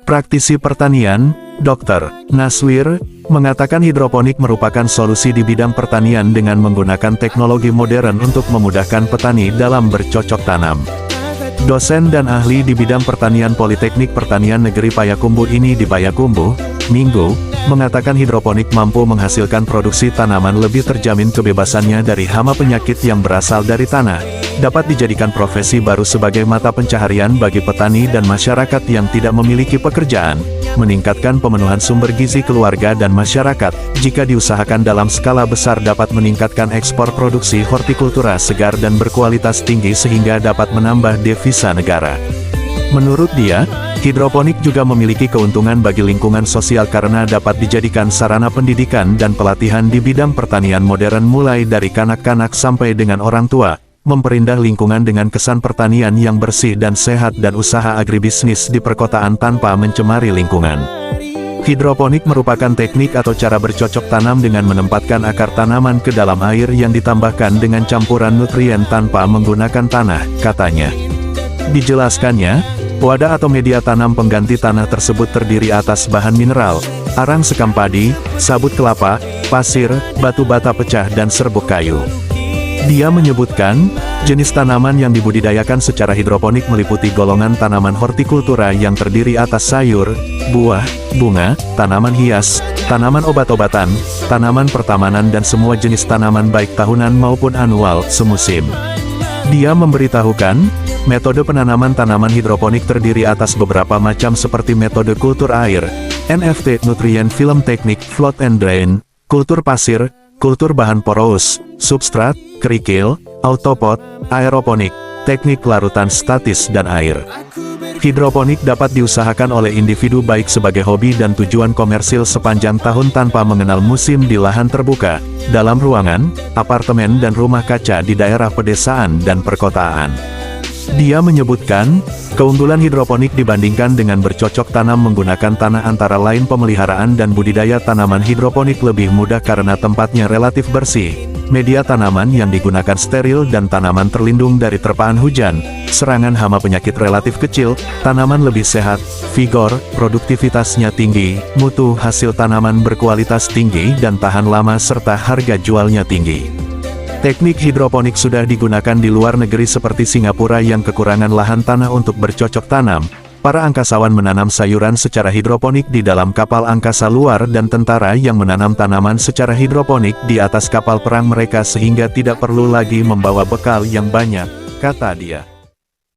Praktisi pertanian, Dr. Naswir, mengatakan hidroponik merupakan solusi di bidang pertanian dengan menggunakan teknologi modern untuk memudahkan petani dalam bercocok tanam. Dosen dan ahli di bidang pertanian Politeknik Pertanian Negeri Payakumbuh ini di Payakumbuh, Minggu, mengatakan hidroponik mampu menghasilkan produksi tanaman lebih terjamin kebebasannya dari hama penyakit yang berasal dari tanah, dapat dijadikan profesi baru sebagai mata pencaharian bagi petani dan masyarakat yang tidak memiliki pekerjaan, meningkatkan pemenuhan sumber gizi keluarga dan masyarakat, jika diusahakan dalam skala besar dapat meningkatkan ekspor produksi hortikultura segar dan berkualitas tinggi sehingga dapat menambah devisa negara. Menurut dia, hidroponik juga memiliki keuntungan bagi lingkungan sosial karena dapat dijadikan sarana pendidikan dan pelatihan di bidang pertanian modern mulai dari kanak-kanak sampai dengan orang tua, memperindah lingkungan dengan kesan pertanian yang bersih dan sehat dan usaha agribisnis di perkotaan tanpa mencemari lingkungan. Hidroponik merupakan teknik atau cara bercocok tanam dengan menempatkan akar tanaman ke dalam air yang ditambahkan dengan campuran nutrien tanpa menggunakan tanah, katanya. Dijelaskannya, wadah atau media tanam pengganti tanah tersebut terdiri atas bahan mineral, arang sekam padi, sabut kelapa, pasir, batu bata pecah dan serbuk kayu. Dia menyebutkan, jenis tanaman yang dibudidayakan secara hidroponik meliputi golongan tanaman hortikultura yang terdiri atas sayur, buah, bunga, tanaman hias, tanaman obat-obatan, tanaman pertamanan dan semua jenis tanaman baik tahunan maupun anual, semusim. Dia memberitahukan, metode penanaman tanaman hidroponik terdiri atas beberapa macam seperti metode kultur air, NFT Nutrient Film Teknik Float and Drain, kultur pasir, kultur bahan porous, substrat, kerikil, autopot, aeroponik, teknik larutan statis dan air. Hidroponik dapat diusahakan oleh individu baik sebagai hobi dan tujuan komersil sepanjang tahun tanpa mengenal musim di lahan terbuka, dalam ruangan, apartemen dan rumah kaca di daerah pedesaan dan perkotaan. Dia menyebutkan, keunggulan hidroponik dibandingkan dengan bercocok tanam menggunakan tanah antara lain pemeliharaan dan budidaya tanaman hidroponik lebih mudah karena tempatnya relatif bersih, media tanaman yang digunakan steril dan tanaman terlindung dari terpaan hujan, serangan hama penyakit relatif kecil, tanaman lebih sehat, vigor, produktivitasnya tinggi, mutu hasil tanaman berkualitas tinggi dan tahan lama serta harga jualnya tinggi. Teknik hidroponik sudah digunakan di luar negeri seperti Singapura yang kekurangan lahan tanah untuk bercocok tanam. Para angkasawan menanam sayuran secara hidroponik di dalam kapal angkasa luar dan tentara yang menanam tanaman secara hidroponik di atas kapal perang mereka sehingga tidak perlu lagi membawa bekal yang banyak, kata dia.